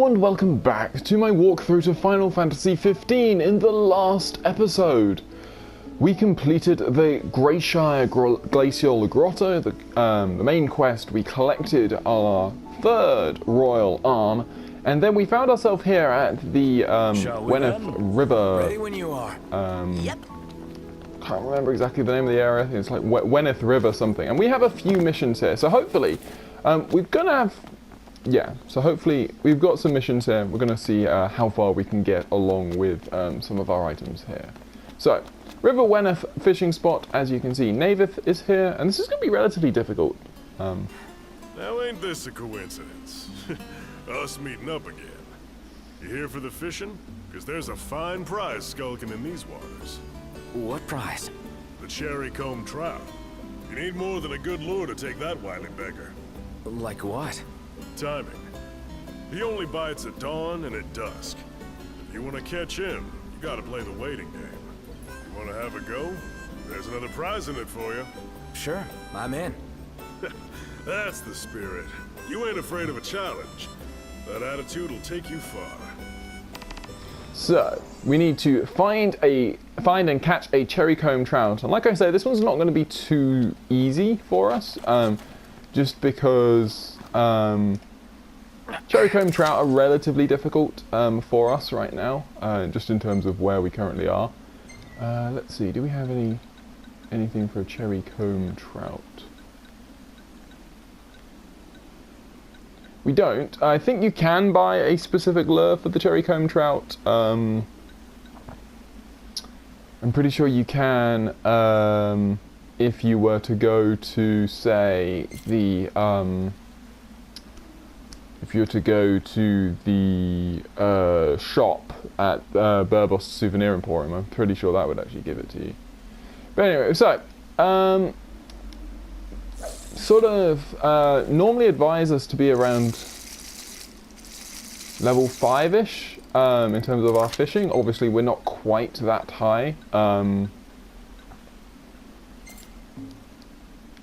Hello and welcome back to my walkthrough to Final Fantasy XV. In the last episode, we completed the Greyshire Glacial Grotto, the main quest. We collected our third royal arm, and then we found ourselves here at the Weneth River. Ready when you are. Yep. Can't remember exactly the name of the area. It's like Weneth River something, and we have a few missions here. So hopefully, we're gonna have. Yeah, so hopefully we've got some missions here. We're going to see how far we can get along with some of our items here. So, River Weneth fishing spot, as you can see, Navith is here, and this is going to be relatively difficult. Now ain't this a coincidence? Us meeting up again. You here for the fishing? Because there's a fine prize skulking in these waters. What prize? The Cherrycomb Trout. You need more than a good lure to take that wily beggar. Like what? Timing. He only bites at dawn and at dusk. If you want to catch him, you gotta play the waiting game. You want to have a go? There's another prize in it for you. Sure, I'm in. That's the spirit. You ain't afraid of a challenge. That attitude will take you far. So, we need to find and catch a Cherrycomb Trout. And like I say, this one's not going to be too easy for us, just because Cherrycomb Trout are relatively difficult for us right now, just in terms of where we currently are. Let's see, do we have anything for a Cherrycomb Trout? We don't. I think you can buy a specific lure for the Cherrycomb Trout. I'm pretty sure you can if you were to go to, say, the shop at Burbos Souvenir Emporium. I'm pretty sure that would actually give it to you. But anyway, so normally advise us to be around level 5-ish in terms of our fishing. Obviously, we're not quite that high.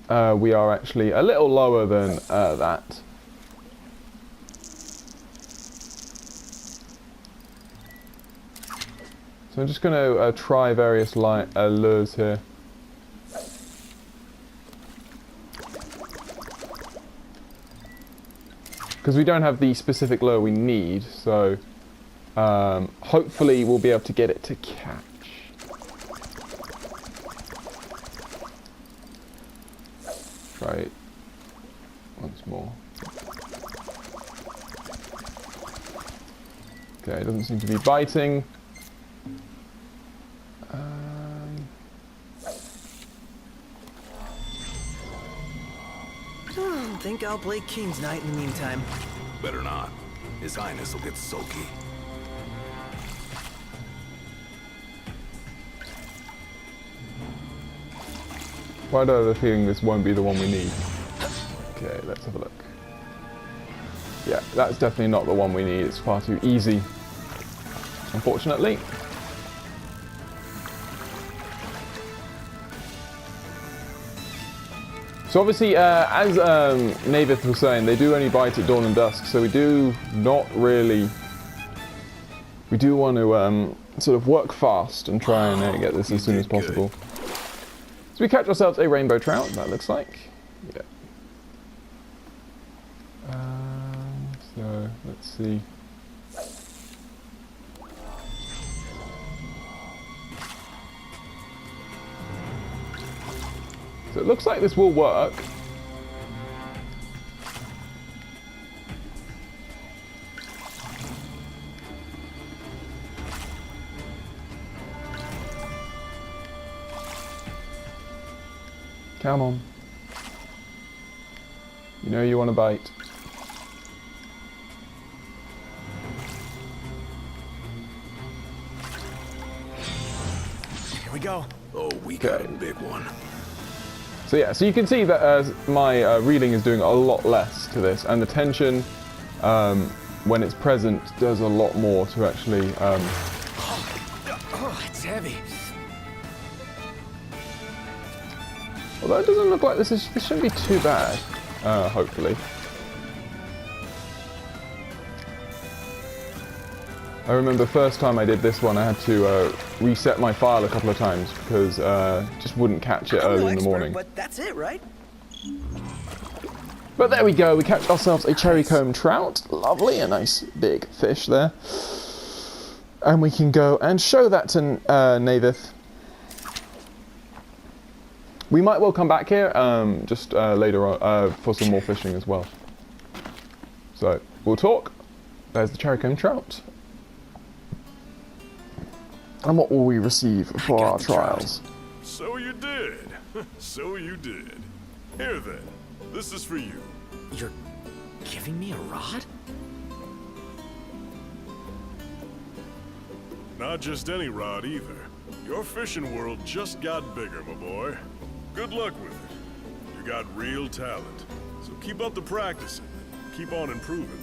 We are actually a little lower than that. So I'm just going to try various lures here. Because we don't have the specific lure we need, so hopefully we'll be able to get it to catch. Try it once more. Okay, it doesn't seem to be biting. Think I'll play King's Knight in the meantime. Better not. His Highness will get sulky. Why do I have a feeling this won't be the one we need? Okay, let's have a look. Yeah, that's definitely not the one we need. It's far too easy, unfortunately. So obviously, as Navith was saying, they do only bite at dawn and dusk, so we do want to sort of work fast and try and get this as soon as possible. So we catch ourselves a rainbow trout, that looks like. Yeah. So, let's see. So it looks like this will work. Come on. You know you want to bite. Here we go. Oh, we got a big one. So yeah, so you can see that my reeling is doing a lot less to this, and the tension, when it's present, does a lot more to actually... Oh, it's heavy. Although it doesn't look like this shouldn't be too bad, hopefully. I remember the first time I did this one, I had to reset my file a couple of times because just wouldn't catch it I'm early no in the expert, morning. but that's it, right? But there we go, we catch ourselves a cherrycomb trout. Lovely, a nice big fish there. And we can go and show that to Navith. We might well come back here just later on for some more fishing as well. So, we'll talk. There's the cherrycomb trout. And what will we receive for our trials? So you did. So you did. Here then, this is for you. You're giving me a rod? Not just any rod either. Your fishing world just got bigger, my boy. Good luck with it. You got real talent. So keep up the practicing. Keep on improving.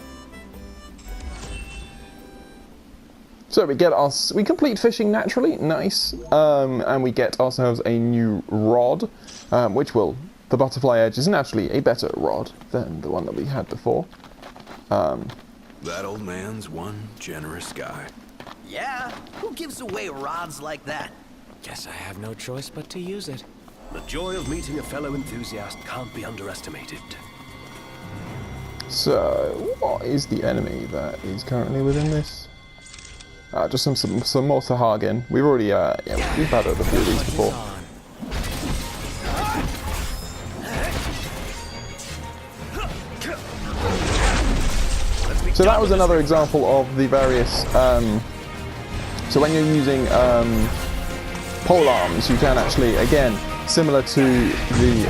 So we complete fishing naturally, nice, and we get ourselves a new rod, the butterfly edge is naturally a better rod than the one that we had before. That old man's one generous guy. Yeah, who gives away rods like that? Guess I have no choice but to use it. The joy of meeting a fellow enthusiast can't be underestimated. So, what is the enemy that is currently within this? Just some more Sahagin. We've already, we've battled a few of these before. So that was another example of the various, so when you're using pole arms, you can actually, again, similar to the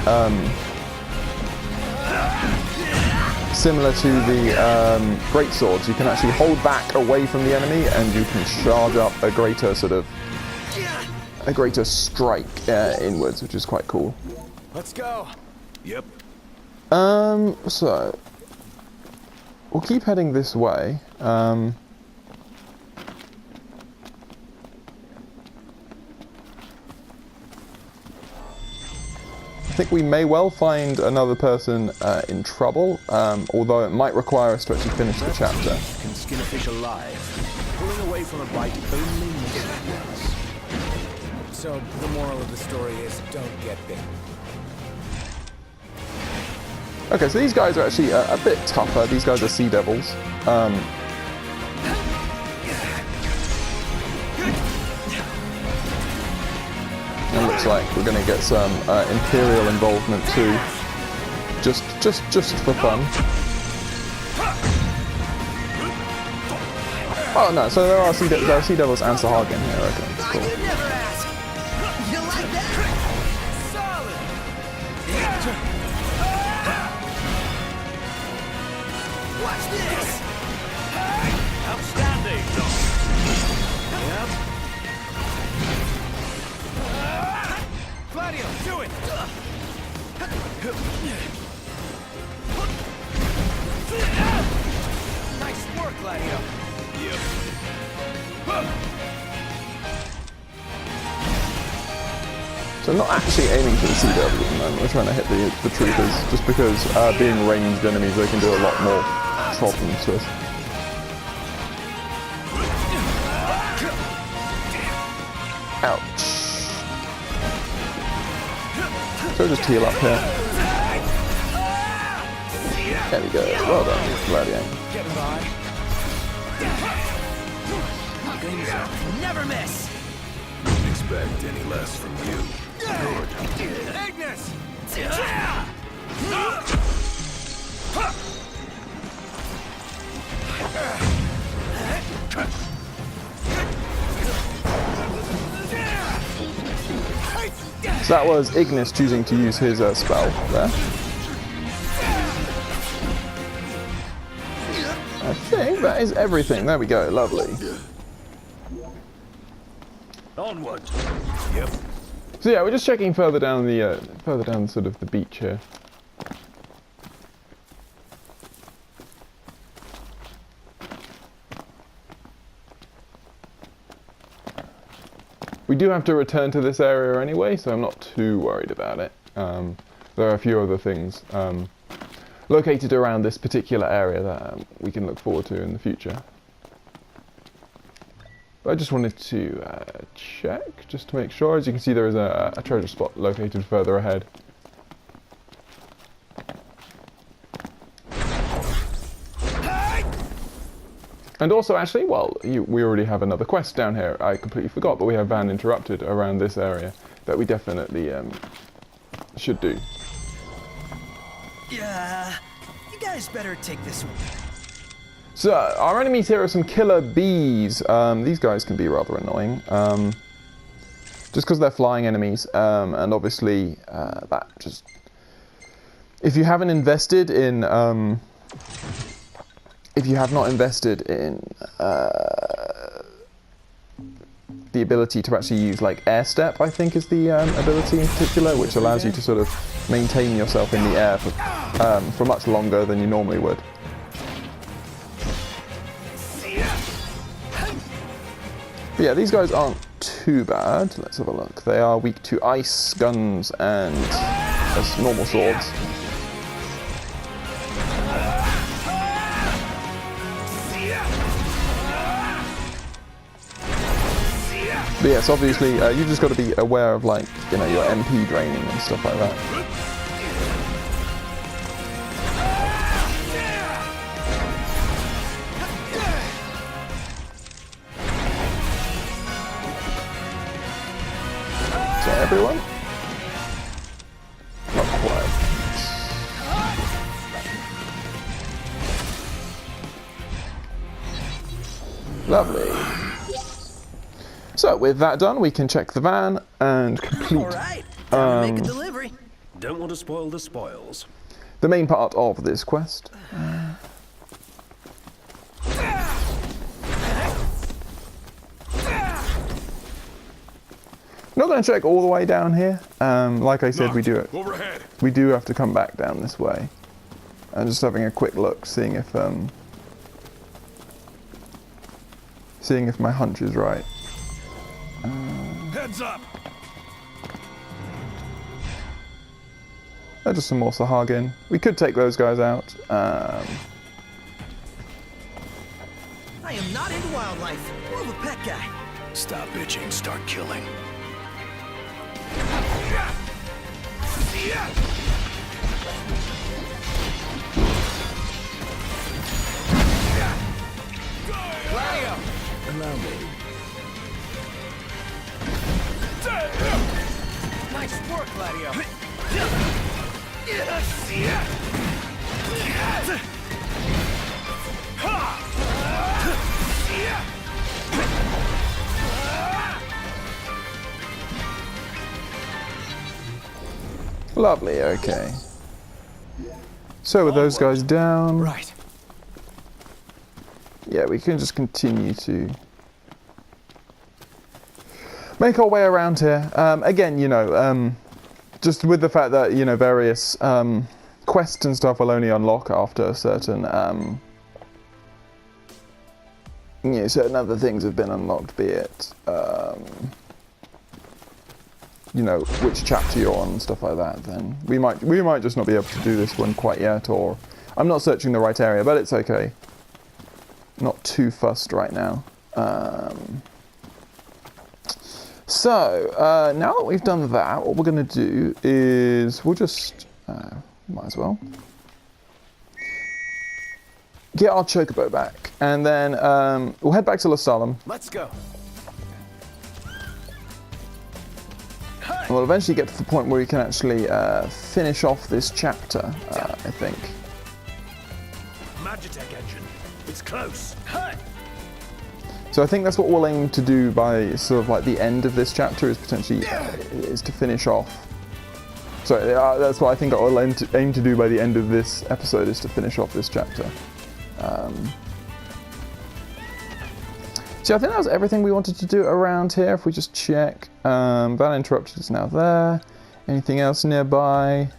great swords, you can actually hold back away from the enemy, and you can charge up a greater strike inwards, which is quite cool. Let's go. Yep. So we'll keep heading this way. I think we may well find another person in trouble, although it might require us to actually finish the chapter. Can skin a fish alive. Pulling away from a bite only makes it worse. So the moral of the story is don't get bit. Okay, so these guys are actually a bit tougher. These guys are Seadevils. It looks like we're going to get some Imperial involvement too, just for fun. Oh no, so there are Seadevils and Sahagin here. Okay, that's cool. I could never ask. You like that? Solid. Watch this. Outstanding. Gladio, do it! Nice work, Gladio. Yep. So I'm not actually aiming for the Seadevil at the moment. We're trying to hit the troopers, just because being ranged enemies, they can do a lot more problems to us. Ouch. So just heal up here. There we go. Well done, Gladiator. Never miss. Didn't expect any less from you. Ignis! So that was Ignis choosing to use his spell there. I think that is everything. There we go. Lovely. Onward. Yep. So yeah, we're just checking further down sort of the beach here. We do have to return to this area anyway, so I'm not too worried about it. There are a few other things located around this particular area that we can look forward to in the future. But I just wanted to check, just to make sure. As you can see, there is a treasure spot located further ahead. And also, actually, well, we already have another quest down here. I completely forgot, but we have Van Interrupted around this area that we definitely should do. Yeah, you guys better take this one. So, our enemies here are some killer bees. These guys can be rather annoying. Just because they're flying enemies, and obviously that just... If you haven't invested in... if you have not invested in the ability to actually use like air step, I think is the ability in particular, which allows you to sort of maintain yourself in the air for much longer than you normally would. But yeah, these guys aren't too bad. Let's have a look. They are weak to ice, guns, and normal swords. But yes, obviously, you've just got to be aware of, like, you know, your MP draining and stuff like that. Is that everyone? Not quite. Lovely. So, with that done, we can check the van and complete Alright, time to make a delivery. Don't want to spoil the spoils. the main part of this quest. Not going to check all the way down here. Like I said, we do it. Overhead. We do have to come back down this way. And just having a quick look, seeing if my hunch is right. Heads up. Just some more Sahagin. We could take those guys out. I am not into wildlife. More of a pet guy. Stop bitching, start killing. Allow me. Nice work, Gladio. Lovely, okay. So with those guys down, Right. yeah, we can just continue to make our way around here. Again, you know, just with the fact that, you know, various quests and stuff will only unlock after certain, you know, certain other things have been unlocked, be it, you know, which chapter you're on and stuff like that, then we might just not be able to do this one quite yet, or I'm not searching the right area, but it's okay. Not too fussed right now. So, now that we've done that, what we're going to do is we'll just, might as well, get our Chocobo back, and then we'll head back to Lestallum. Let's go. And we'll eventually get to the point where we can actually finish off this chapter, I think. Magitech engine. It's close. So I think that's what we'll aim to do by sort of like the end of this chapter, is potentially is to finish off. So that's what I think I'll aim to do by the end of this episode, is to finish off this chapter. So I think that was everything we wanted to do around here. If we just check, Van Interrupted is now there. Anything else nearby?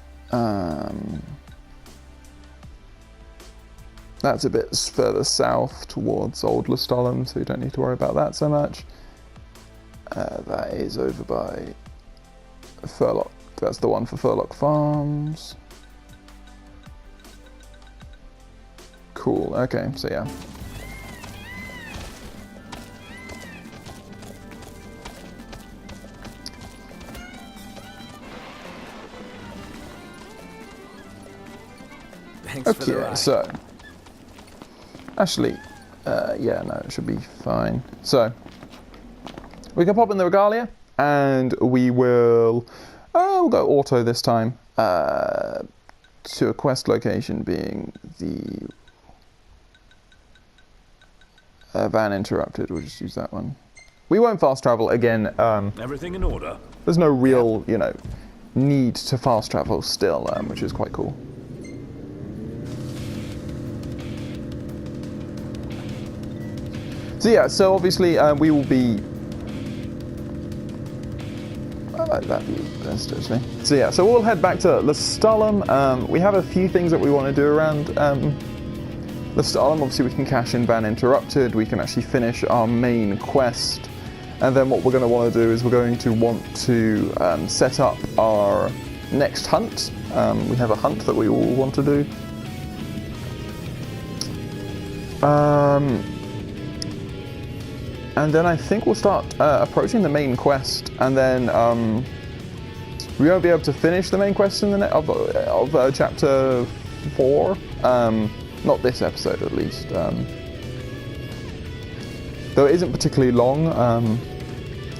That's a bit further south towards Old Lestallum, so you don't need to worry about that so much. That is over by Furlock. That's the one for Furlock Farms. Cool, okay, so yeah. Thanks for the Okay, ride. so actually, yeah, no, it should be fine. So we can pop in the regalia, and we will. We'll go auto this time to a quest location, being the van interrupted. We'll just use that one. We won't fast travel again. Everything in order? There's no real, need to fast travel still, which is quite cool. So yeah, so obviously we will be. I like that view best actually. So yeah, so we'll head back to Lestallum. We have a few things that we want to do around Lestallum. Obviously, we can cash in Van Interrupted. We can actually finish our main quest, and then what we're going to want to do is we're going to want to set up our next hunt. We have a hunt that we all want to do. And then I think we'll start approaching the main quest, and then we won't be able to finish the main quest in the of chapter 4. Not this episode, at least. Though it isn't particularly long.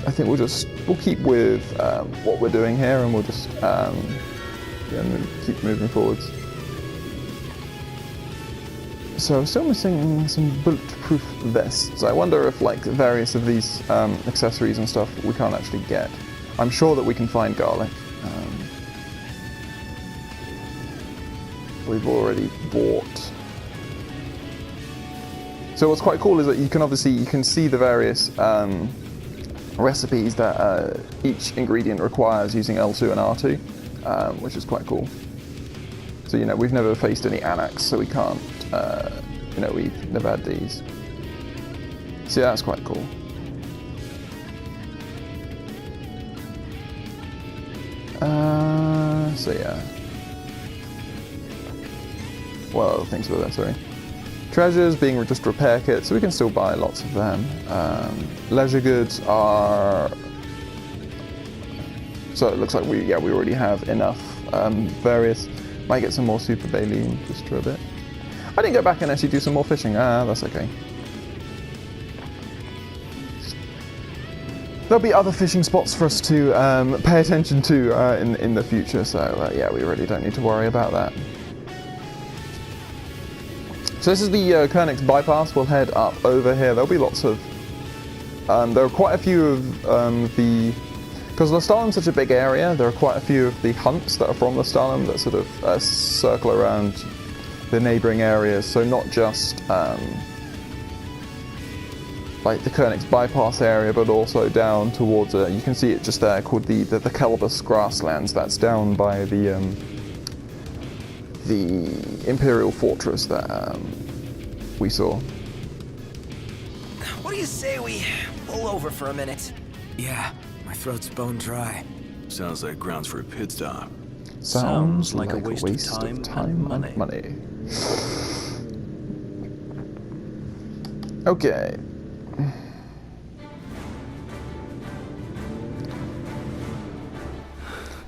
I think we'll keep with what we're doing here, and we'll just keep moving forwards. So I'm still missing some bulletproof vests. I wonder if various of these accessories and stuff we can't actually get. I'm sure that we can find garlic. We've already bought. So what's quite cool is that you can see the various recipes that each ingredient requires using L2 and R2, which is quite cool. So we've never faced any annex, so we can't. We've never had these. So yeah, that's quite cool. So yeah. Well, things were there, sorry. Treasures being just repair kits, so we can still buy lots of them. Leisure goods are. So it looks like we already have enough. Various. Might get some more super baleen just for a bit. I didn't go back and actually do some more fishing. That's okay. There'll be other fishing spots for us to pay attention to in the future, so yeah, we really don't need to worry about that. So this is the Kernix bypass. We'll head up over here. There'll be lots of... there are quite a few of the... Because Lestallum's such a big area, there are quite a few of the hunts that are from Lestallum that sort of circle around the neighbouring areas. So not just like the Kernix bypass area, but also down towards you can see it just there, called the Kelbus grasslands. That's down by the Imperial fortress that we saw. What do you say we pull over for a minute? Yeah, my throat's bone dry. Sounds like grounds for a pit stop. Sounds like a waste of time and money. Okay.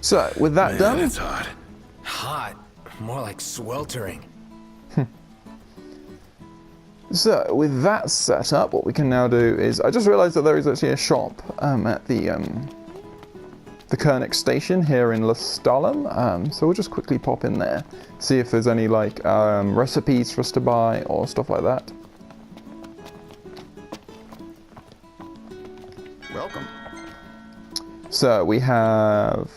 So, with that Man, done... it's hot. Hot. More like sweltering. So, with that set up, what we can now do is... I just realised that there is actually a shop at the Kernix station here in Lestallum. So we'll just quickly pop in there, see if there's any recipes for us to buy or stuff like that. Welcome. So we have...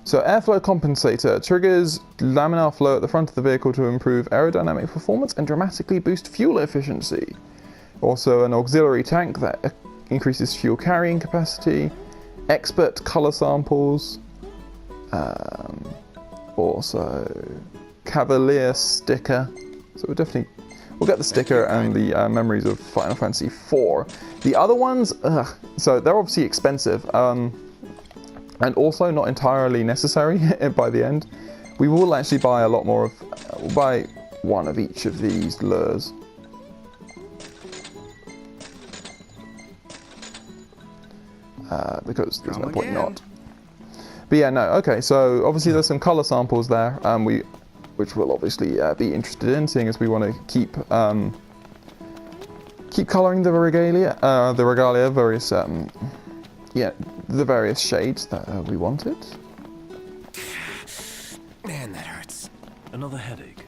So airflow compensator triggers laminar flow at the front of the vehicle to improve aerodynamic performance and dramatically boost fuel efficiency. Also an auxiliary tank that increases fuel carrying capacity. Expert color samples. Also Cavalier sticker. So we'll get the sticker and the memories of Final Fantasy IV. The other ones, so they're obviously expensive. And also not entirely necessary by the end. We will actually buy a lot more of... we'll buy one of each of these lures. Because there's no point not. But yeah, no, okay, so obviously there's some colour samples there. which we'll obviously be interested in, seeing as we want to keep colouring the regalia, various the various shades that we wanted. Man, that hurts. Another headache.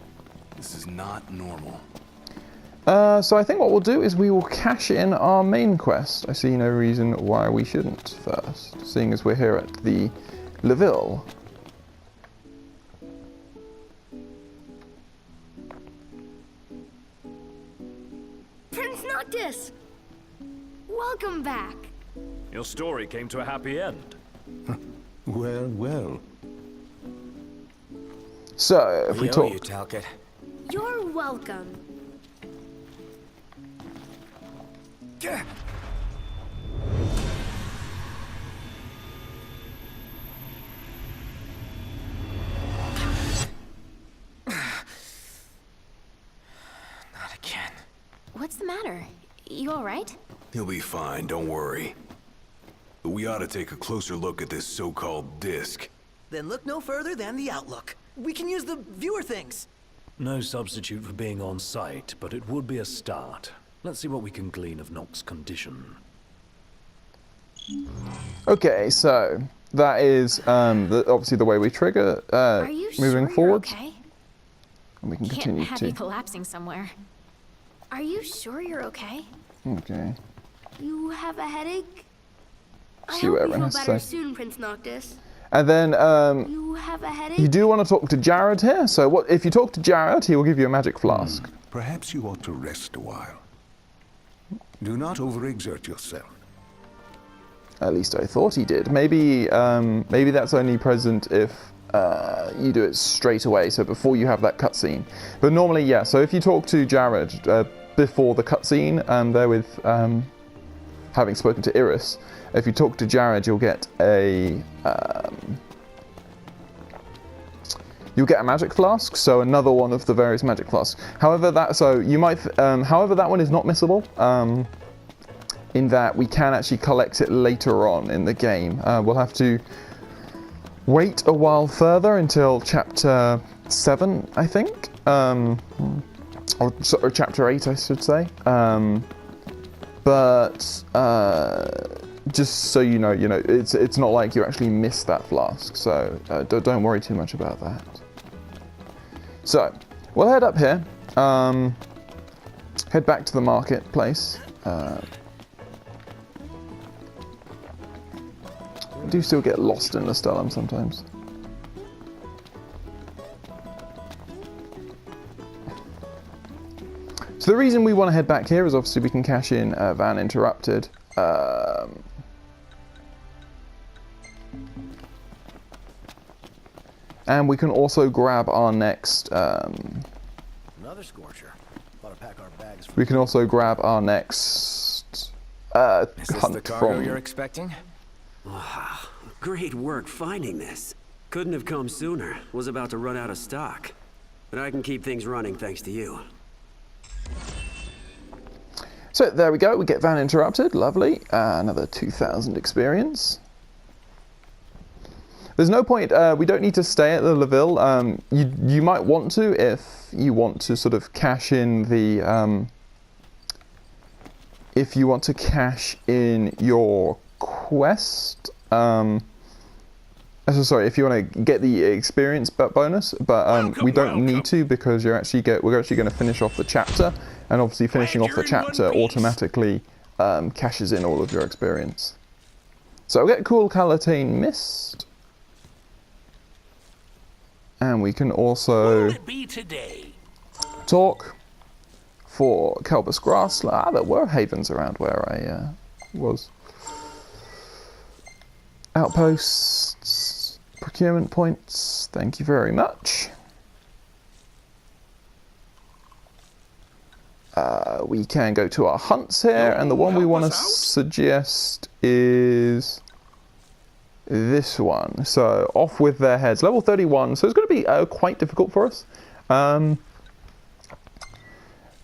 This is not normal. So I think what we'll do is we will cash in our main quest. I see no reason why we shouldn't first, seeing as we're here at the Lestallum. Prince Noctis! Welcome back. Your story came to a happy end. Well, well. So if we owe talk, you, Talcott. You're welcome. Not again. What's the matter? You alright? He'll be fine, don't worry. But we ought to take a closer look at this so-called disc. Then look no further than the Outlook. We can use the viewer things. No substitute for being on site, but it would be a start. Let's see what we can glean of Nox's condition. okay, so that is obviously the way we trigger Are you moving sure forward, you're okay? and we can Can't continue have to. you collapsing somewhere. Are you sure you're okay? Okay. You have a headache? I See hope what you everyone feel has to better say. soon, Prince Noctis. And then You have a headache? you do want to talk to Jared here. So what if you talk to Jared? He will give you a magic flask. Perhaps you ought to rest a while. Do not overexert yourself. At least I thought he did. Maybe maybe that's only present if you do it straight away, so before you have that cutscene. But normally, yeah. So if you talk to Jared before the cutscene, there with having spoken to Iris, if you talk to Jared, you'll get a magic flask. So another one of the various magic flasks. However, that one is not missable. In that we can actually collect it later on in the game. We'll have to wait a while further until chapter 7, I think, or chapter 8, I should say. But just so you know, it's not like you actually missed that flask. So don't worry too much about that. So we'll head up here, head back to the marketplace. I do still get lost in Lestallum sometimes. So the reason we want to head back here is obviously we can cash in Van Interrupted. And we can also grab our next... Another scorcher. Ought to pack our bags. we can also grab our next Is this hunt the cargo from... you're expecting? Wow, great work finding this. Couldn't have come sooner. Was about to run out of stock. But I can keep things running thanks to you. So there we go, we get Van Interrupted, lovely. Another 2,000 experience. There's no point, we don't need to stay at the Lestallum. You might want to if you want to sort of cash in the... if you want to cash in your quest. Sorry, if you want to get the experience bonus, but we don't need to because we're actually going to finish off the chapter, and obviously finishing off the chapter automatically cashes in all of your experience. So we'll get cool Callatein Mist, and we can also talk for Kelbus Grassland. There were havens around where I was. Outposts, procurement points, thank you very much. We can go to our hunts here, and the one we want to suggest is this one. So, off with their heads, level 31, so it's going to be quite difficult for us.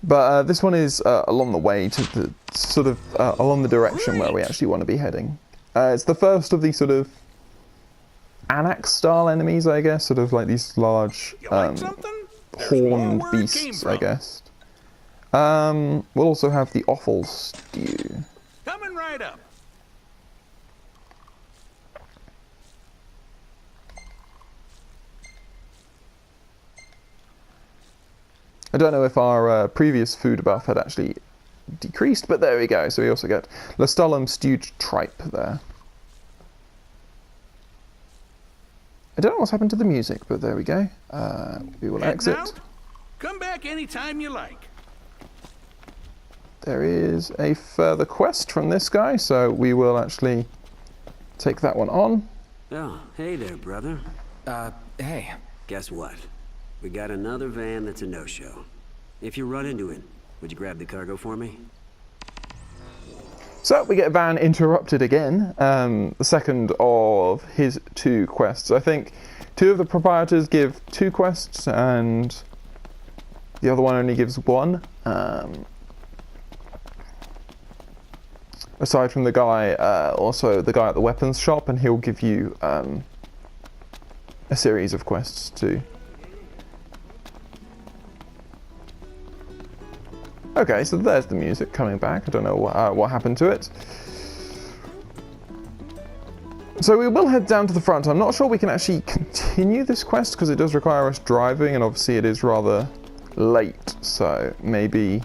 But this one is along the way to the sort of along the direction where we actually want to be heading. It's the first of these sort of Anax-style enemies, I guess, sort of like these large horned beasts, I guess. We'll also have the Offal stew. Coming right up. I don't know if our previous food buff had actually decreased, but there we go. So we also get Lestallum stewed tripe there. I don't know what's happened to the music, but there we go. We will exit. Out? Come back anytime you like. There is a further quest from this guy, so we will actually take that one on. Oh, hey there, brother. Hey. Guess what? We got another van that's a no-show. If you run into it, would you grab the cargo for me? So we get Van interrupted again, the second of his 2 quests. I think 2 of the proprietors give 2 quests and the other one only gives 1. Aside from the guy, also the guy at the weapons shop, and he'll give you a series of quests too. Okay, so there's the music coming back. I don't know what happened to it. So we will head down to the front. I'm not sure we can actually continue this quest because it does require us driving, and obviously it is rather late. So maybe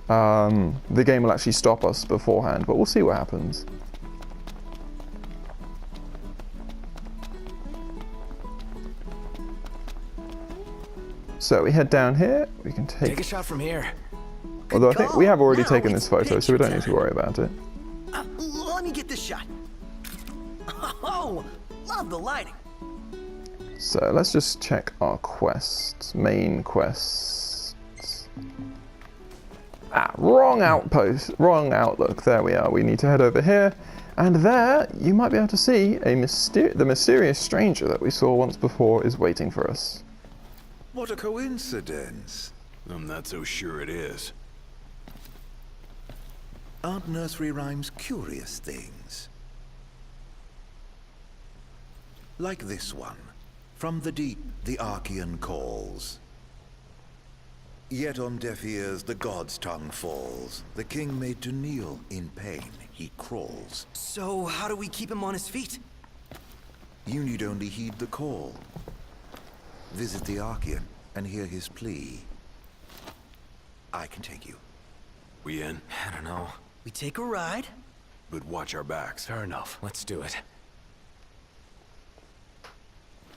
the game will actually stop us beforehand, but we'll see what happens. So we head down here. We can Take a shot from here. Although I think we have already Now taken this it's photo, so we don't need to picture worry about it. Let me get this shot. Oh, love the lighting. So let's just check our quests, main quests. Wrong outpost, wrong outlook. There we are. We need to head over here, and there you might be able to see the mysterious stranger that we saw once before is waiting for us. What a coincidence. I'm not so sure it is. Aren't nursery rhymes curious things? Like this one. From the deep, the Archean calls. Yet on deaf ears, the god's tongue falls. The king made to kneel in pain, he crawls. So how do we keep him on his feet? You need only heed the call. Visit the Archean and hear his plea. I can take you. We in? I don't know. We take a ride? But watch our backs. Fair enough. Let's do it.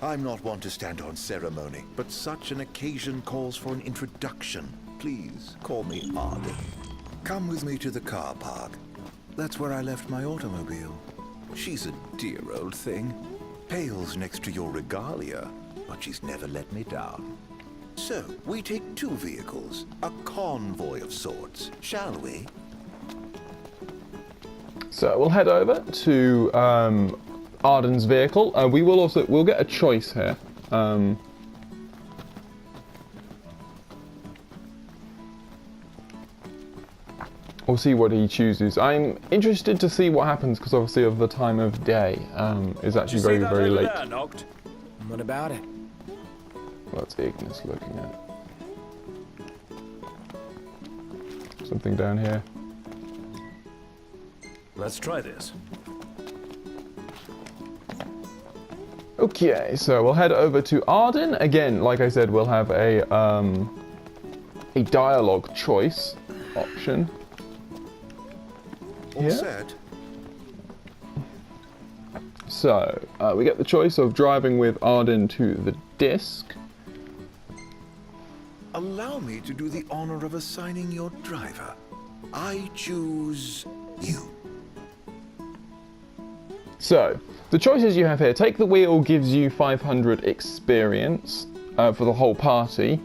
I'm not one to stand on ceremony, but such an occasion calls for an introduction. Please, call me Arden. Come with me to the car park. That's where I left my automobile. She's a dear old thing. Pales next to your regalia, but she's never let me down. So, we take 2 vehicles, a convoy of sorts, shall we? So we'll head over to Arden's vehicle. We'll get a choice here. We'll see what he chooses. I'm interested to see what happens because obviously of the time of day is actually very, very late. What about it? What's Ignis looking at? Something down here. Let's try this. Okay, so we'll head over to Arden. Again, like I said, we'll have a dialogue choice option. All set. So, we get the choice of driving with Arden to the disc. Allow me to do the honor of assigning your driver. I choose you. So, the choices you have here. Take the wheel gives you 500 experience for the whole party.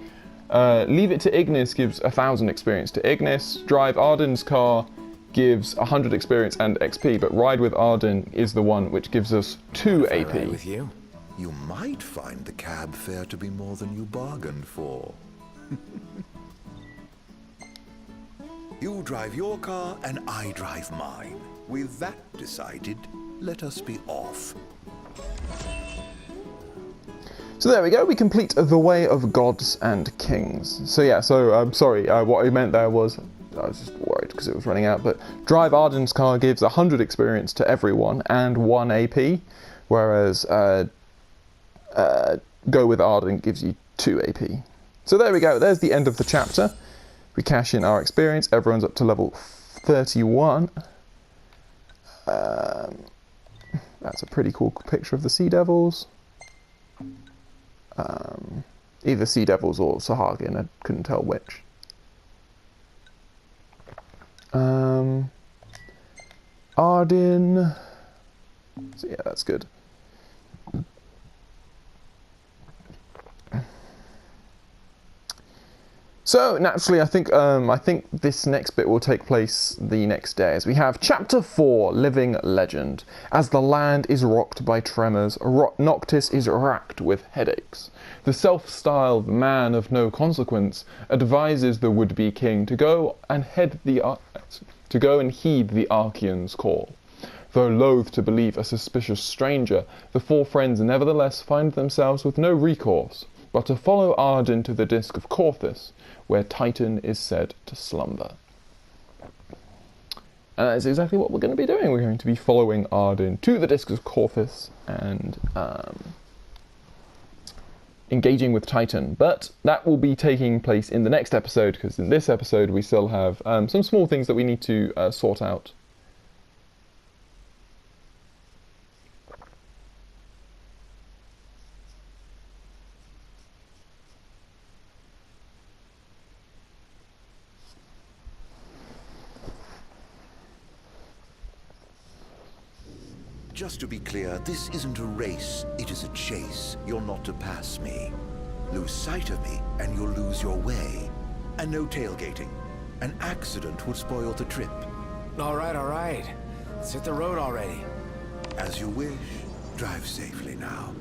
Leave it to Ignis gives 1,000 experience to Ignis. Drive Arden's car gives 100 experience and XP, but ride with Arden is the one which gives us 2 AP. Ride with you? You might find the cab fare to be more than you bargained for. You drive your car and I drive mine. With that decided, let us be off. So there we go, we complete the Way of Gods and Kings. So yeah, sorry, what I meant there was, I was just worried because it was running out, but Drive Arden's car gives 100 experience to everyone and 1 AP, whereas Go with Arden gives you 2 AP. So there we go, there's the end of the chapter. We cash in our experience, everyone's up to level 31. That's a pretty cool picture of the Seadevils. Either Seadevils or Sahagin, I couldn't tell which. Arden. So yeah, that's good. So naturally, I think this next bit will take place the next day, as we have Chapter 4, Living Legend. As the land is rocked by tremors, Noctis is racked with headaches. The self-styled man of no consequence advises the would-be king to go and heed the Archean's call. Though loath to believe a suspicious stranger, the 4 friends nevertheless find themselves with no recourse but to follow Arden to the Disk of Corthus, where Titan is said to slumber. And that is exactly what we're going to be doing. We're going to be following Arden to the Disk of Corthus and engaging with Titan. But that will be taking place in the next episode, because in this episode we still have some small things that we need to sort out. Just to be clear, this isn't a race, it is a chase. You're not to pass me. Lose sight of me, and you'll lose your way. And no tailgating. An accident would spoil the trip. All right. Let's hit the road already. As you wish. Drive safely now.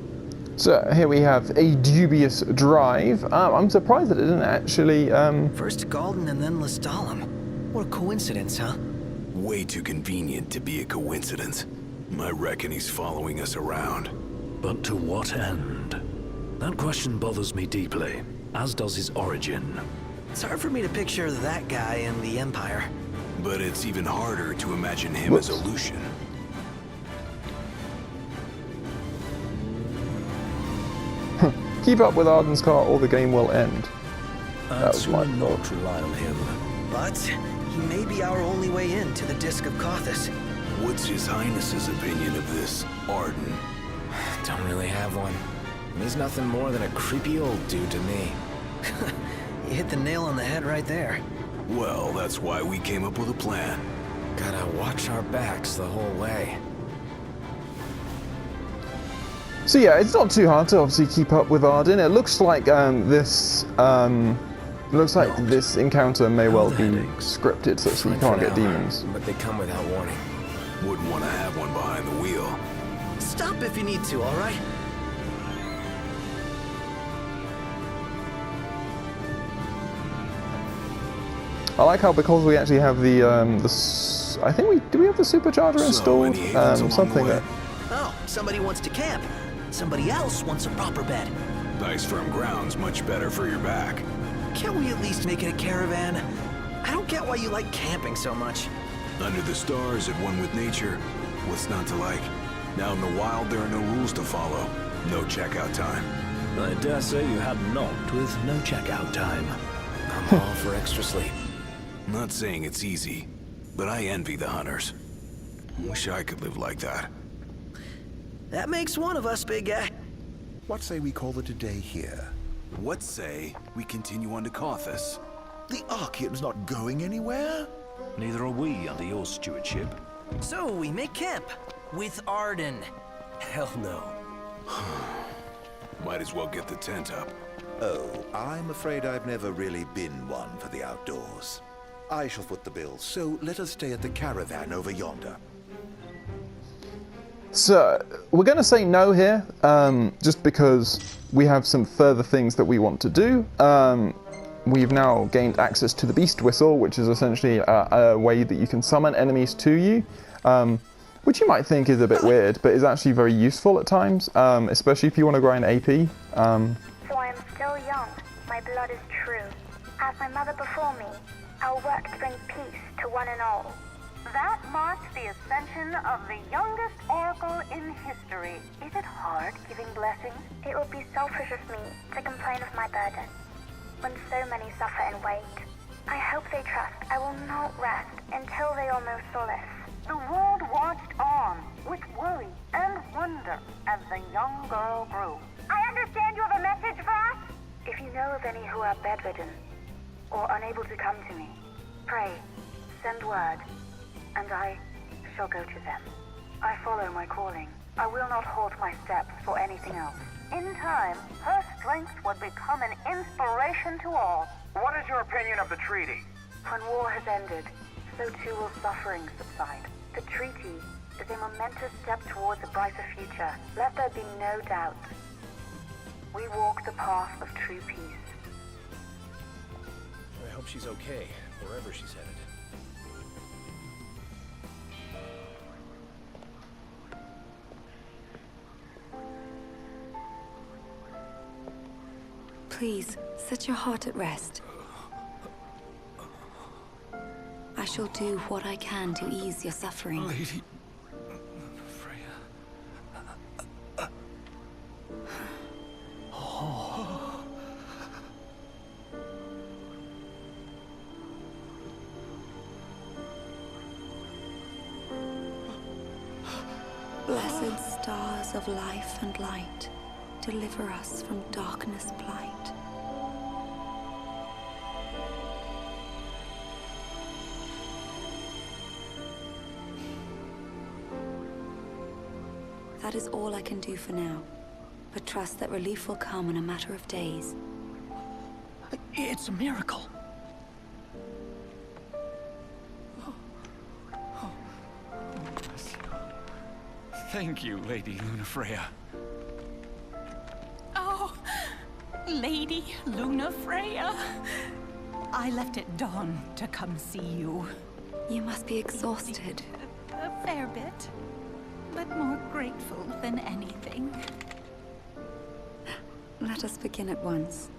So here we have a dubious drive. I'm surprised that it didn't actually... First to Galden and then Lestallum. What a coincidence, huh? Way too convenient to be a coincidence. I reckon he's following us around. But to what end? That question bothers me deeply, as does his origin. It's hard for me to picture that guy in the Empire. But it's even harder to imagine him as a Lucian. Keep up with Arden's car or the game will end. I'd sooner not rely on him. But he may be our only way in to the Disk of Corthus. What's His Highness's opinion of this Arden? Don't really have one. He's nothing more than a creepy old dude to me. You hit the nail on the head right there. Well, that's why we came up with a plan. Gotta watch our backs the whole way. So yeah, it's not too hard to obviously keep up with Arden. It looks like this encounter may well be scripted, so we can't get demons. But they come without warning. Wouldn't want to have one behind the wheel. Stop if you need to, all right? I like how, because we actually have do we have the supercharger installed? Something that... Oh, somebody wants to camp. Somebody else wants a proper bed. Nice firm ground's much better for your back. Can't we at least make it a caravan? I don't get why you like camping so much. Under the stars, at one with nature. What's not to like? Now in the wild, there are no rules to follow. No checkout time. I dare say you had not with no checkout time. I'm all for extra sleep. Not saying it's easy, but I envy the hunters. Wish I could live like that. That makes one of us, big guy. What say we call it a day here? What say we continue on to Corthus? The Archean's not going anywhere? Neither are we under your stewardship. So we make camp with Arden. Hell no. Might as well get the tent up. Oh, I'm afraid I've never really been one for the outdoors. I shall foot the bill, so let us stay at the caravan over yonder. So, we're going to say no here, just because we have some further things that we want to do. We've now gained access to the Beast Whistle, which is essentially a way that you can summon enemies to you. which you might think is a bit weird, but is actually very useful at times, especially if you want to grind AP. So I am still young. My blood is true. As my mother before me, I'll work to bring peace to one and all. That marks the ascension of the youngest oracle in history. Is it hard giving blessings? It would be selfish of me to complain of my burden, when so many suffer and wait. I hope they trust I will not rest until they all know solace. The world watched on with worry and wonder as the young girl grew. I understand you have a message for us? If you know of any who are bedridden or unable to come to me, pray, send word, and I shall go to them. I follow my calling. I will not halt my steps for anything else. In time, her strength would become an inspiration to all. What is your opinion of the treaty? When war has ended, so too will suffering subside. The treaty is a momentous step towards a brighter future. Let there be no doubt. We walk the path of true peace. I hope she's okay, wherever she's headed. Please, set your heart at rest. I shall do what I can to ease your suffering. Lady... Blessed stars of life and light, deliver us from darkness blight. That is all I can do for now, but trust that relief will come in a matter of days. It's a miracle. Thank you, Lady Lunafreya. Oh, Lady Lunafreya. I left at dawn to come see you. You must be exhausted. A fair bit, but more grateful than anything. Let us begin at once.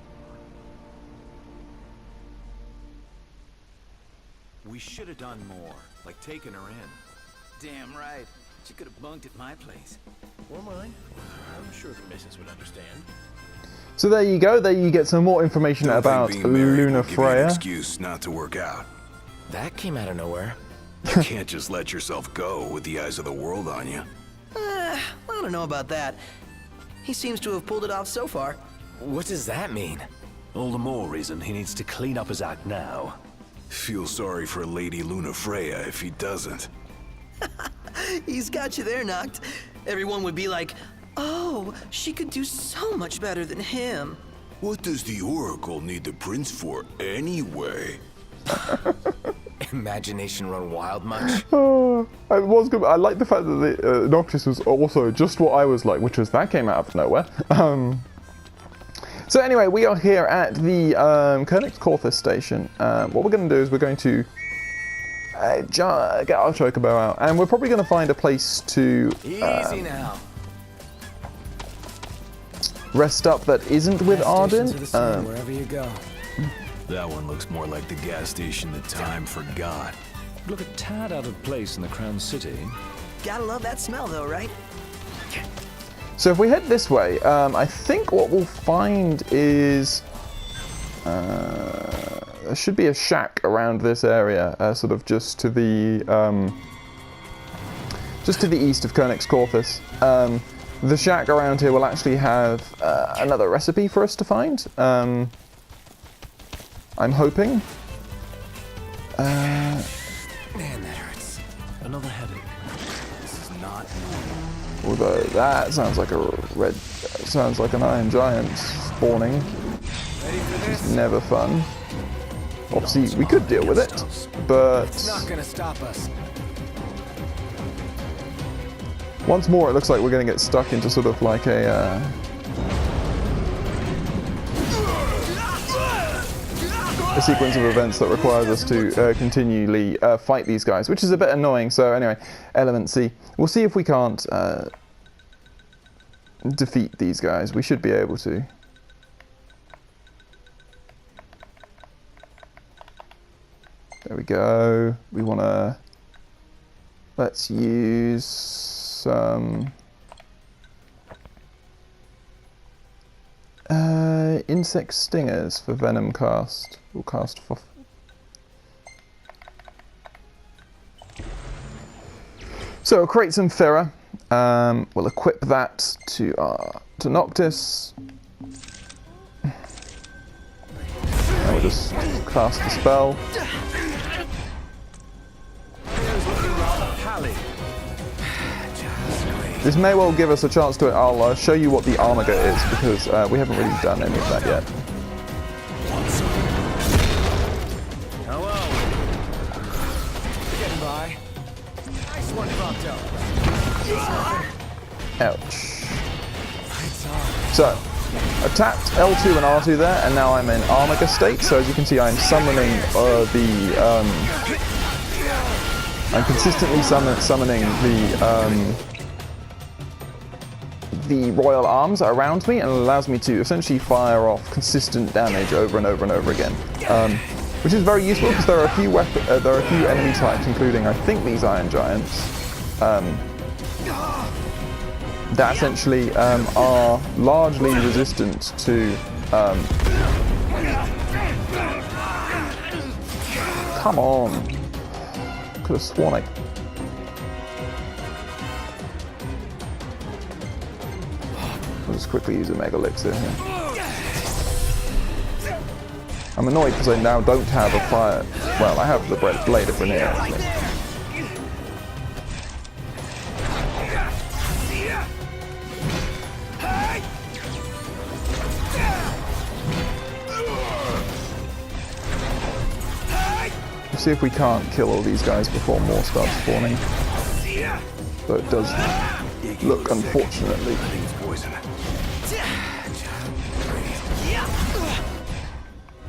We should have done more, like taking her in. Damn right. She could have bunked at my place. Or mine. I'm sure the missus would understand. So there you go. There you get some more information about Lunafreya. Excuse not to work out. That came out of nowhere. You can't just let yourself go with the eyes of the world on you. I don't know about that. He seems to have pulled it off so far. What does that mean? All the more reason he needs to clean up his act now. Feel sorry for Lady Lunafreya if he doesn't. He's got you there, Noct. Everyone would be like, oh, she could do so much better than him. What does the Oracle need the prince for anyway? Imagination run wild much? I was good. I like the fact that the Noctis was also just what I was like, which was that came out of nowhere. So anyway, we are here at the Koenigskorthus station. What we're going to do is we're going to get our chocobo out, and we're probably going to find a place to Easy now. rest up that isn't with Arden. Wherever you go. That one looks more like the gas station that time forgot. Look a tad out of place in the Crown City. Gotta love that smell, though, right? So if we head this way, I think what we'll find is there should be a shack around this area, sort of just to the east of Koenigskorthus. The shack around here will actually have another recipe for us to find. I'm hoping. Man, that hurts. Another headache. This is not normal. Although that sounds like sounds like an iron giant spawning. Which is never fun. Obviously, we could deal with it, but it's not gonna stop us. Once more, it looks like we're going to get stuck into sort of like a. a sequence of events that requires us to continually fight these guys, which is a bit annoying. So anyway, Element C. We'll see if we can't defeat these guys. We should be able to. There we go. We want to... Let's use some... insect stingers for venom cast. We'll cast for... So we'll create some Thera. We'll equip that to Noctis. And we'll just cast the spell. This may well give us a chance to it. I'll show you what the Armager is, because we haven't really done any of that yet. Hello. Getting by. Nice one, Procto. Ouch. So, I tapped L2 and R2 there, and now I'm in Armager state. So as you can see, I'm summoning I'm consistently summoning the royal arms around me, and it allows me to essentially fire off consistent damage over and over and over again, which is very useful because there are a few enemy types, including I think these iron giants, that essentially are largely resistant to. Come on, could have sworn I. I'll just quickly use a Mega Elixir here. I'm annoyed because I now don't have a fire... Well, I have the Blade of Rainier, actually. We'll see if we can't kill all these guys before more start spawning. Though it does look, unfortunately.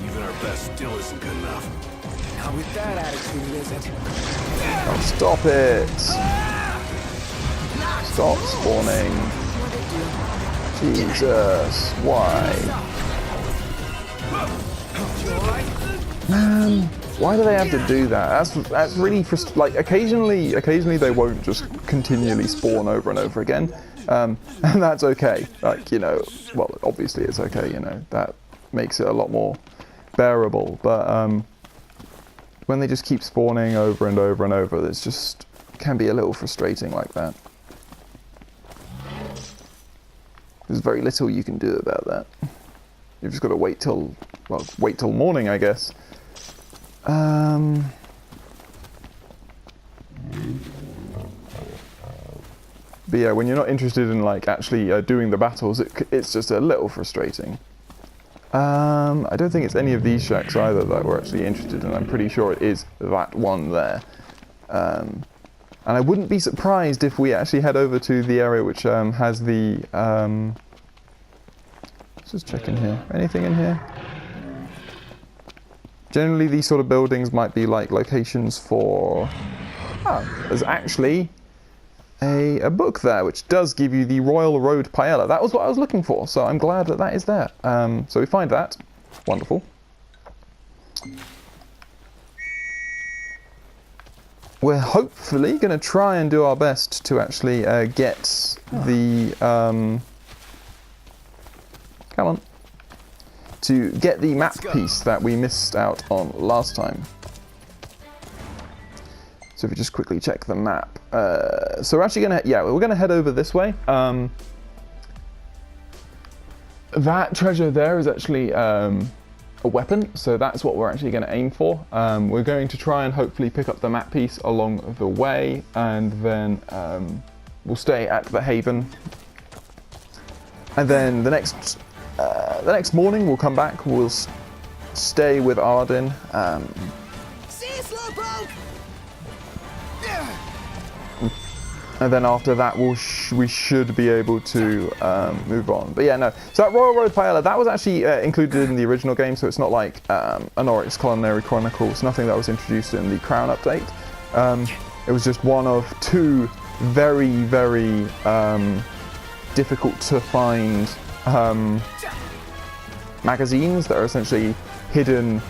Even our best still isn't good enough. Not with that attitude, is it? Oh, stop it! Stop spawning. Jesus, why? Man, why do they have to do that? That's really like occasionally they won't just continually spawn over and over again, and that's okay. Like, you know, well, obviously it's okay. You know, that makes it a lot more bearable. But when they just keep spawning over and over and over, it's just can be a little frustrating like that. There's very little you can do about that. You've just got to wait till morning, I guess. But yeah, when you're not interested in like actually doing the battles, it's just a little frustrating. I don't think it's any of these shacks either that we're actually interested in. I'm pretty sure it is that one there. And I wouldn't be surprised if we actually head over to the area which has the... let's just check in here. Anything in here? Generally, these sort of buildings might be like locations for... Oh, there's actually a book there, which does give you the Royal Road Paella. That was what I was looking for, so I'm glad that that is there. So we find that. Wonderful. We're hopefully going to try and do our best to actually get the... come on. To get the map piece that we missed out on last time. So if we just quickly check the map. So we're actually going to... Yeah, we're going to head over this way. That treasure there is actually... a weapon, so that's what we're actually going to aim for. We're going to try and hopefully pick up the map piece along the way, and then we'll stay at the Haven. And then the next morning we'll come back. We'll stay with Arden. And then after that, we should be able to move on. But yeah, no. So that Royal Road Paella, that was actually included in the original game, so it's not like an Oryx Culinary Chronicles, nothing that was introduced in the Crown update. It was just one of 2 very, very difficult to find magazines that are essentially hidden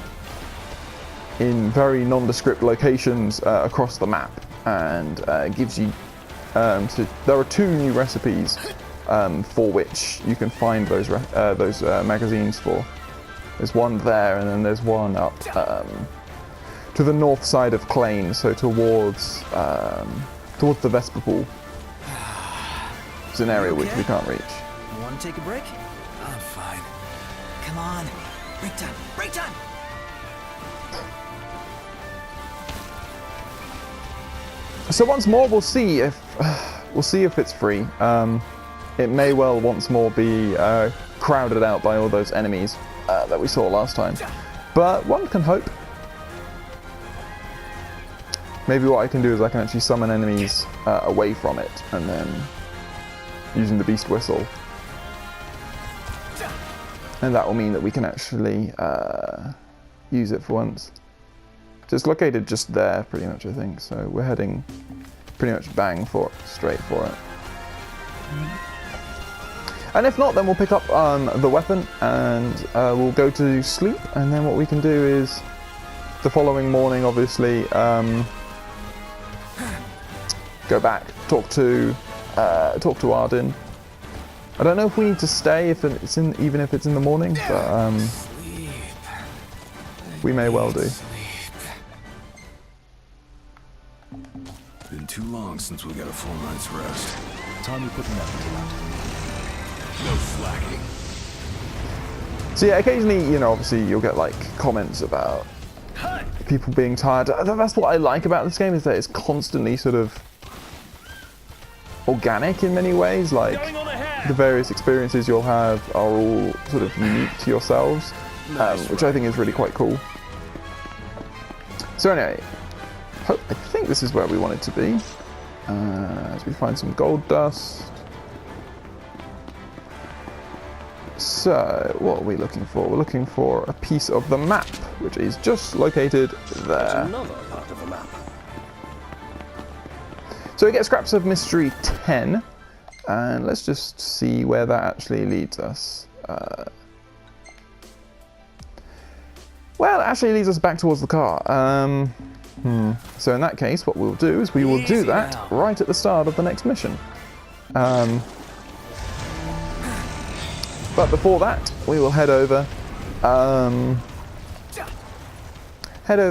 in very nondescript locations across the map, and gives you so there are 2 new recipes for which you can find those magazines for. There's one there, and then there's one up to the north side of Clane, so towards the Vesper Pool. It's an area which we can't reach. You want to take a break? I'm fine. Come on. Break time. Break time. So once more, we'll see if it's free. It may well once more be crowded out by all those enemies that we saw last time, but one can hope. Maybe what I can do is I can actually summon enemies away from it, and then using the Beast Whistle, and that will mean that we can actually use it for once. So it's located just there, pretty much, I think. So we're heading pretty much straight for it. And if not, then we'll pick up the weapon and we'll go to sleep. And then what we can do is the following morning, obviously, go back, talk to Arden. I don't know if we need to stay even if it's in the morning, but we may well do. Been too long since we got a full night's rest. Time you put nothing to that. No slacking. So yeah, occasionally, obviously you'll get like comments about people being tired. That's what I like about this game, is that it's constantly sort of organic in many ways. Like the various experiences you'll have are all sort of unique to yourselves, which I think is really quite cool. So anyway, I think this is where we wanted to be. As we find some gold dust. So, what are we looking for? We're looking for a piece of the map, which is just located there. That's another part of the map. So we get Scraps of Mystery 10, and let's just see where that actually leads us. Well, it actually leads us back towards the car. So in that case, what we'll do is we will do that right at the start of the next mission. But before that, we will head over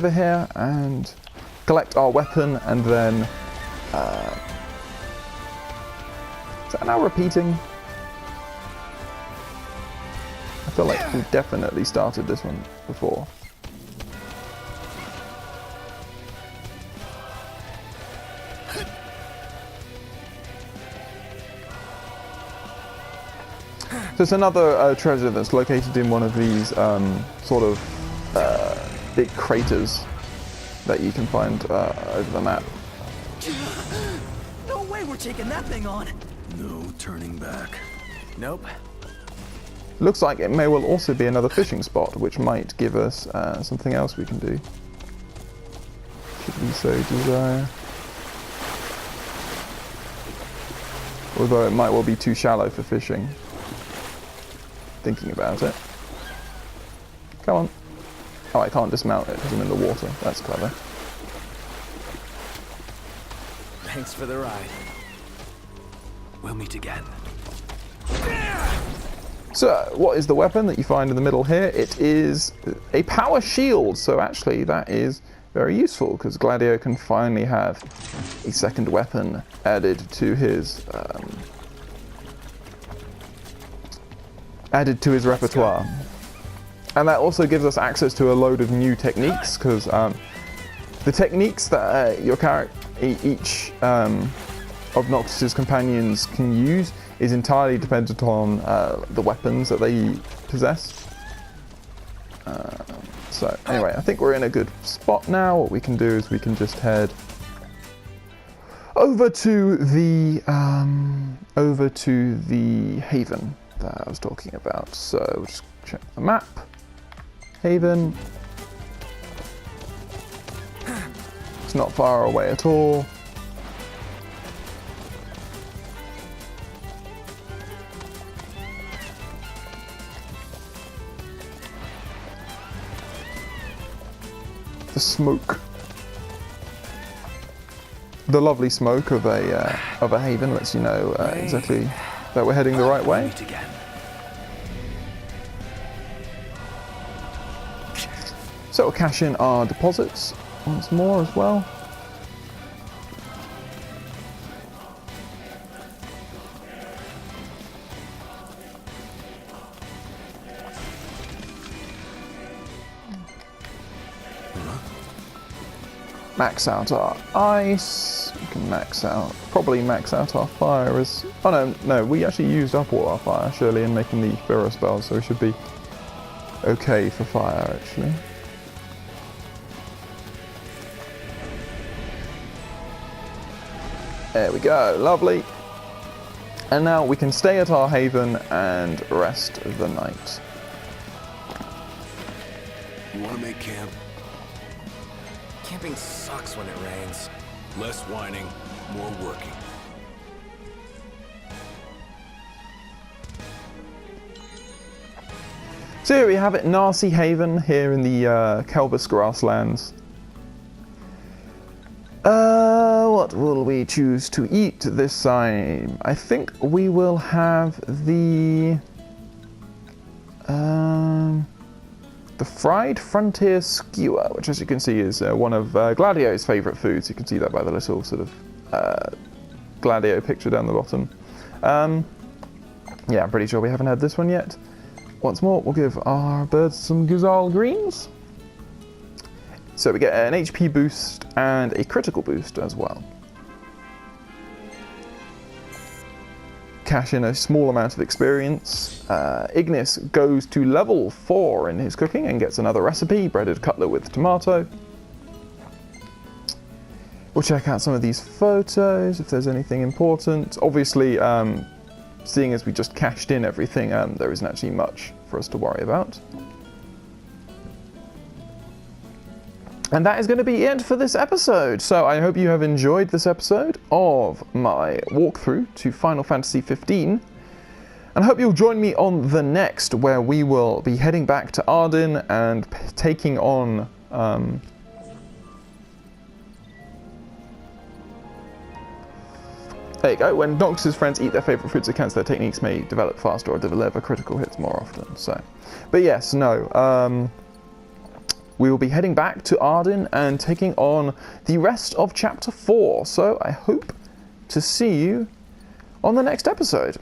here and collect our weapon, and then is that now repeating? I feel like we definitely started this one before. So it's another treasure that's located in one of these sort of big craters that you can find over the map. No way we're taking that thing on. No turning back. Nope. Looks like it may well also be another fishing spot, which might give us something else we can do, should we so desire. Although it might well be too shallow for fishing. Thinking about it. Come on. Oh, I can't dismount it because I'm in the water. That's clever. Thanks for the ride. We'll meet again. So, what is the weapon that you find in the middle here? It is a power shield. So actually, that is very useful because Gladio can finally have a second weapon added to his repertoire. And that also gives us access to a load of new techniques, because the techniques that each of Noctis's companions can use is entirely dependent on the weapons that they possess. So anyway, I think we're in a good spot now. What we can do is we can just head over to the haven that I was talking about. So we'll just check the map. Haven. It's not far away at all. The smoke. The lovely smoke of a haven lets you know exactly that we're heading the right way. So we'll cash in our deposits once more as well. Max out our ice. We can probably max out our fire as... Oh no, we actually used up all our fire, surely, in making the Burrower spells, so we should be okay for fire, actually. There we go, lovely. And now we can stay at our haven and rest the night. You want to make camp? Camping sucks when it rains. Less whining, more working. So here we have it, Narcie Haven, here in the Kelbus grasslands. What will we choose to eat this time? I think we will have the fried frontier skewer, which, as you can see, is one of Gladio's favourite foods. You can see that by the little sort of Gladio picture down the bottom. Yeah, I'm pretty sure we haven't had this one yet. Once more, we'll give our birds some Guzal greens. So we get an HP boost and a critical boost as well. Cash in a small amount of experience. Ignis goes to level 4 in his cooking and gets another recipe, breaded cutlet with tomato. We'll check out some of these photos if there's anything important. Obviously, seeing as we just cashed in everything, there isn't actually much for us to worry about. And that is going to be it for this episode. So I hope you have enjoyed this episode of my walkthrough to Final Fantasy XV. And I hope you'll join me on the next, where we will be heading back to Arden and taking on... There you go. When Nox's friends eat their favourite foods, it counts their techniques may develop faster or deliver critical hits more often. So, but yes, no. We will be heading back to Arden and taking on the rest of Chapter 4. So I hope to see you on the next episode.